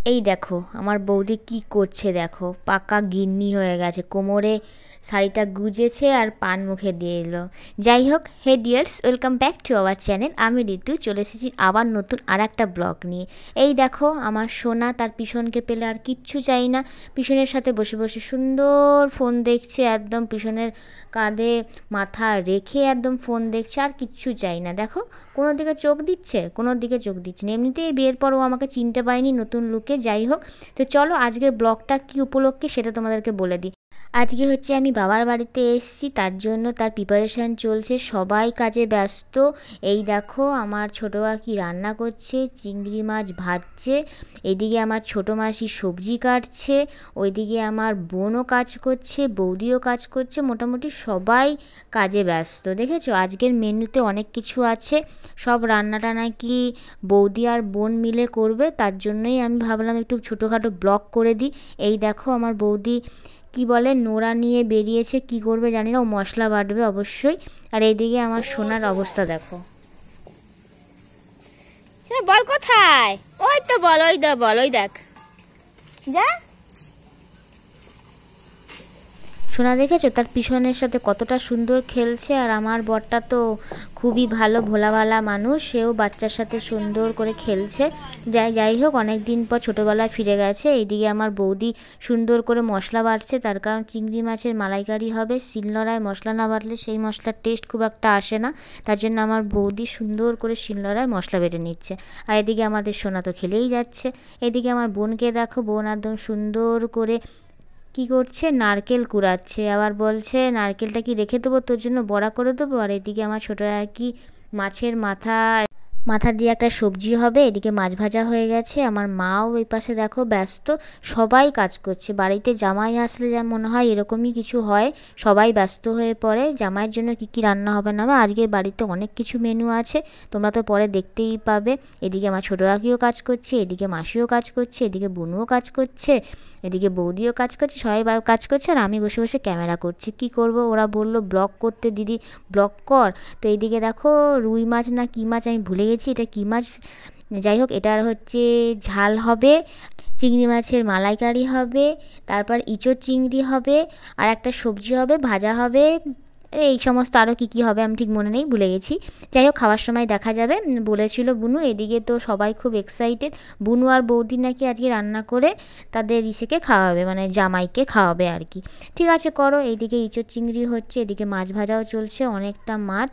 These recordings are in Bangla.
এই দেখো আমার বৌদি কি করছে, দেখো পাকা গিন্নি হয়ে গেছে, কোমরে শাড়িটা গুজেছে আর পান মুখে দিয়ে এলো। যাই হোক, hey dears, welcome back to our channel. আমি ঋতু চলে এসেছি আবার নতুন আর একটা ব্লগ নিয়ে। এই দেখো আমার সোনা তার পিছনকে পেলে আর কিচ্ছু চাই না, পিছনের সাথে বসে বসে সুন্দর ফোন দেখছে, একদম পিছনের কাঁধে মাথা রেখে একদম ফোন দেখছে, আর কিচ্ছু চাই না। দেখো কোনো দিকে চোখ দিচ্ছে, কোনো দিকে চোখ দিচ্ছে না। এমনিতেই বিয়ের পরও আমাকে চিনতে পারিনি নতুন লুকে। যাই হোক, তো চলো আজকের ব্লগটা কী উপলক্ষে সেটা তোমাদেরকে বলে দিই। আজকে হচ্ছে আমি বাবার বাড়িতে এসেছি, তার জন্য তার প্রিপারেশান চলছে, সবাই কাজে ব্যস্ত। এই দেখো আমার ছোটো কাকি রান্না করছে, চিংড়ি মাছ ভাজছে, এদিকে আমার ছোটো মাসি সবজি কাটছে, ওইদিকে আমার বোনও কাজ করছে, বৌদিও কাজ করছে, মোটামুটি সবাই কাজে ব্যস্ত। দেখেছো আজকের মেনুতে অনেক কিছু আছে, সব রান্নাটা নাকি বৌদি আর বোন মিলে করবে, তার জন্যই আমি ভাবলাম একটু ছোটোখাটো ব্লগ করে দিই। এই দেখো আমার বৌদি কি বলে নোড়া নিয়ে বেরিয়েছে, কি করবে জানি না, ও মশলা বাটবে অবশ্যই। আর এইদিকে আমার সোনার অবস্থা দেখো। বল কোথায়, ওই তো বল, ওই দা বল, ওই দেখ যা। সোনা দেখেছো তার পিছনের সাথে কতটা সুন্দর খেলছে, আর আমার বরটা তো খুবই ভালো ভোলাভালা মানুষ, সেও বাচ্চার সাথে সুন্দর করে খেলছে। যাই হোক, অনেক দিন পর ছোটোবেলায় ফিরে গেছে। এইদিকে আমার বৌদি সুন্দর করে মশলা বাটছে, তার কারণ চিংড়ি মাছের মালাইকারি হবে, শিলনোড়ায় মশলা না বাটলে সেই মশলার টেস্ট খুব একটা আসে না, তার জন্য আমার বৌদি সুন্দর করে শিলনোড়ায় মশলা বেটে নিচ্ছে। আর এদিকে আমাদের সোনা তো খেলেই যাচ্ছে। এদিকে আমার বোনকে দেখো, বোন একদম সুন্দর করে কি করছে, নারকেল কুড়াচ্ছে, আবার বলছে নারকেলটা কি রেখে দেবো তোর জন্য বড়া করে দেবো। আর এদিকে আমার ছোটো কি মাছের মাথা দিয়ে একটা সবজি হবে, এদিকে মাছ ভাজা হয়ে গেছে। আমার মাও ওই পাশে দেখো ব্যস্ত, সবাই কাজ করছে। বাড়িতে জামাই আসলে যা মনে হয় এরকমই কিছু হয়, সবাই ব্যস্ত হয়ে পড়ে। জামাইয়ের জন্য কী কী রান্না হবে না হবে, আজকের বাড়িতে অনেক কিছু মেনু আছে, তোমরা তো পরে দেখতেই পাবে। এদিকে আমার ছোটো কাকিও কাজ করছে, এদিকে মাসিও কাজ করছে, এদিকে বুনুও কাজ করছে, এদিকে বৌদিও কাজ করছে, সবাই কাজ করছে, আর আমি বসে বসে ক্যামেরা করছি। কি করব, ওরা বলল ব্লগ করতে, দিদি ব্লগ কর। তো এইদিকে দেখো রুই মাছ না কী মাছ আমি ভুলে গেছি, এটা কী মাছ, যাই হোক এটার হচ্ছে ঝাল হবে, চিংড়ি মাছের মালাইকারি হবে, তারপর ইঁচড় চিংড়ি হবে, আর একটা সবজি হবে, ভাজা হবে, এই সমস্ত আরও কী কী হবে আমি ঠিক মনে নেই, ভুলে গেছি। যাই হোক খাওয়ার সময় দেখা যাবে, বলেছিল বুনু। এদিকে তো সবাই খুব এক্সাইটেড, বুনু আর বৌদি নাকি আজকে রান্না করে তাদের ইসেকে খাওয়াবে, মানে জামাইকে খাওয়াবে আর কি। ঠিক আছে করো। এইদিকে ইঁচড় চিংড়ি হচ্ছে, এদিকে মাছ ভাজাও চলছে, অনেকটা মাছ,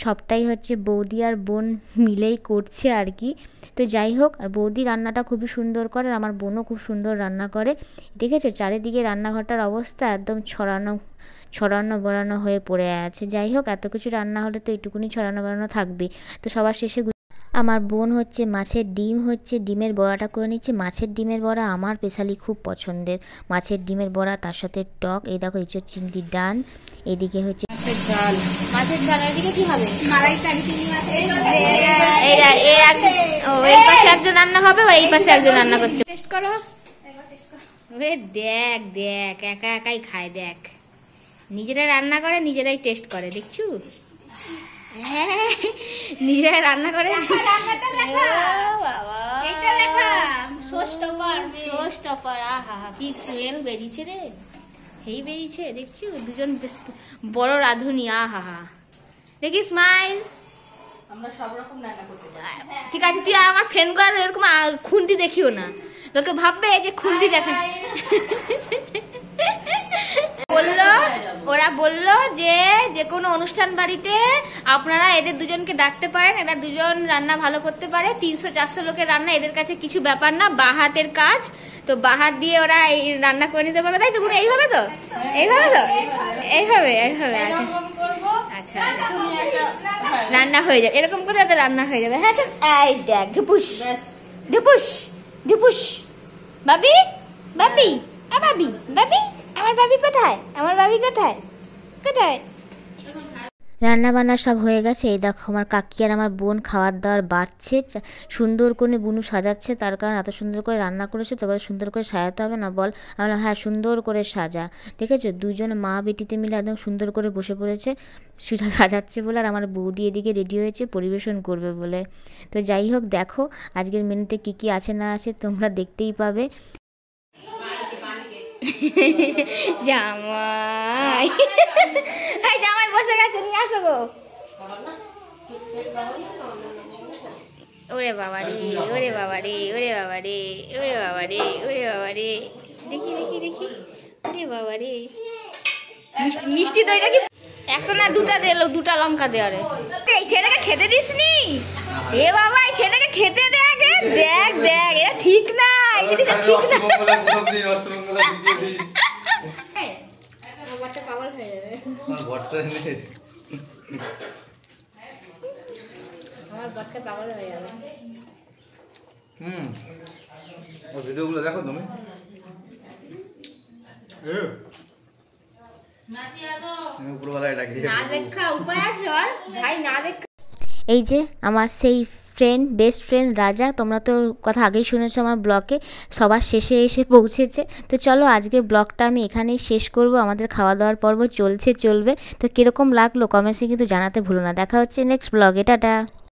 সবটাই হচ্ছে বৌদি আর বোন মিলেই করছে আর কি। তো যাই হোক, আর বৌদি রান্নাটা খুবই সুন্দর করে, আর আমার বোনও খুব সুন্দর রান্না করে। দেখেছো চারিদিকে রান্নাঘরটার অবস্থা একদম ছড়ানো বড়ানো হয়ে পড়ে আছে। যাই হোক এত কিছু রান্না হলে তো এইটুকুনি ছড়ানো বড়ানো থাকবেই। তো সবার শেষে আমার বোন হচ্ছে মাছের ডিম হচ্ছে ডিমের বড়াটা করে নিচ্ছে। মাছের ডিমের বড়া আমার স্পেশালি খুব পছন্দের, মাছের ডিমের বড়া তার সাথে টক। এই দেখো ইঁচড় চিংড়ি ডান, এদিকে হচ্ছে মাছের ঝাল, এদিকে কি হবে মালাইকারি। এই পাশে একজন রান্না হবে, আর এই পাশে একজন রান্না করছে। টেস্ট করো, দেখ দেখ একা একাই খায়, দেখ নিজেরাই রান্না করে নিজেরাই টেস্ট করে, দেখছু হ্যাঁ নিজেরাই রান্না করে। কি স্মেল বেরিয়েছে রে, হেই বেরিয়েছে দেখছু, দুজন বড় রাঁধুনি। আহা দেখি স্মাইল। আমরা সব রকম রান্না করতে পারি। ঠিক আছে তুই আমার ফ্রেন্ড কর, এরকম খুন্তি দেখিও না, লোকে ভাববে যে খুন্তি দেখে। ওরা বললো যে কোনো অনুষ্ঠান বাড়িতে আপনারা এদের দুজনকে ডাকতে পারেন, এরা দুজন রান্না ভালো করতে পারে, 300-400 লোকের রান্না এদের কাছে কিছু ব্যাপার না, বাহাতের কাজ। তো বাহাত দিয়ে ওরা এই রান্না করে নিতে পারবে, তাই তো এইভাবে তো এইভাবে আচ্ছা রান্না হয়ে যাবে, এরকম করে তো রান্না হয়ে যাবে। হ্যাঁ এই দেখ ঢুপুস ঢুপুস ঢুপুস, বাবি বাবি বাবি বাবি, আমার বাবি কোথায়, আমার বাবি কোথায় কোথায়। রান্না বান্না সব হয়ে গেছে। এই দেখো আমার কাকি আর আমার বোন খাবার দাবার বাড়ছে, সুন্দর করে বুনু সাজাচ্ছে, তার কারণ এত সুন্দর করে রান্না করেছে তো এবার সুন্দর করে সাজাতে হবে না বল। আমি বললাম হ্যাঁ সুন্দর করে সাজা। ঠিক আছে, দুজন মা বেটিতে মিলে একদম সুন্দর করে বসে পড়েছে সাজাচ্ছে বলে, আর আমার বৌদি এদিকে রেডি হয়েছে পরিবেশন করবে বলে। তো যাই হোক, দেখো আজকের মেনুতে কী কী আছে না আছে তোমরা দেখতেই পাবে। জামাই জামাই বসে গেছে, নিয়ে আসো গো। ওরে বাবা রে, ওরে বাবা রে, ওরে বাবা রে, ওরে বাবা রে, ওরে বাবা রে, দেখি দেখি দেখি, ওরে বাবা রে, মিষ্টি দইটা কি একটা না দুটা দিলো, দুটা লঙ্কা দেওয়া রে। এই ছেলেকে খেতে দিসনি? এ বাবা এই ছেলেকে খেতে দে আগে, দেখ দেখ এটা ঠিক না, এটা ঠিক না। বাচ্চা পাগল হয়ে যাবে, আমার বাচ্চা পাগল হয়ে যাবে। ওই ভিডিওগুলো দেখো তুমি। এই যে আমার সেই ফ্রেন্ড, বেস্ট ফ্রেন্ড রাজা, তোমরা তো কথা আগেই শুনেছো আমার ব্লগে, সবার শেষে এসে পৌঁছেছে। তো চলো আজকে ব্লগটা আমি এখানেই শেষ করব, আমাদের খাওয়া দাওয়ার পর্ব চলবে। তো কীরকম লাগলো কমেন্টসে কিন্তু জানাতে ভুলো না। দেখা হচ্ছে নেক্সট ব্লগে, টাটা।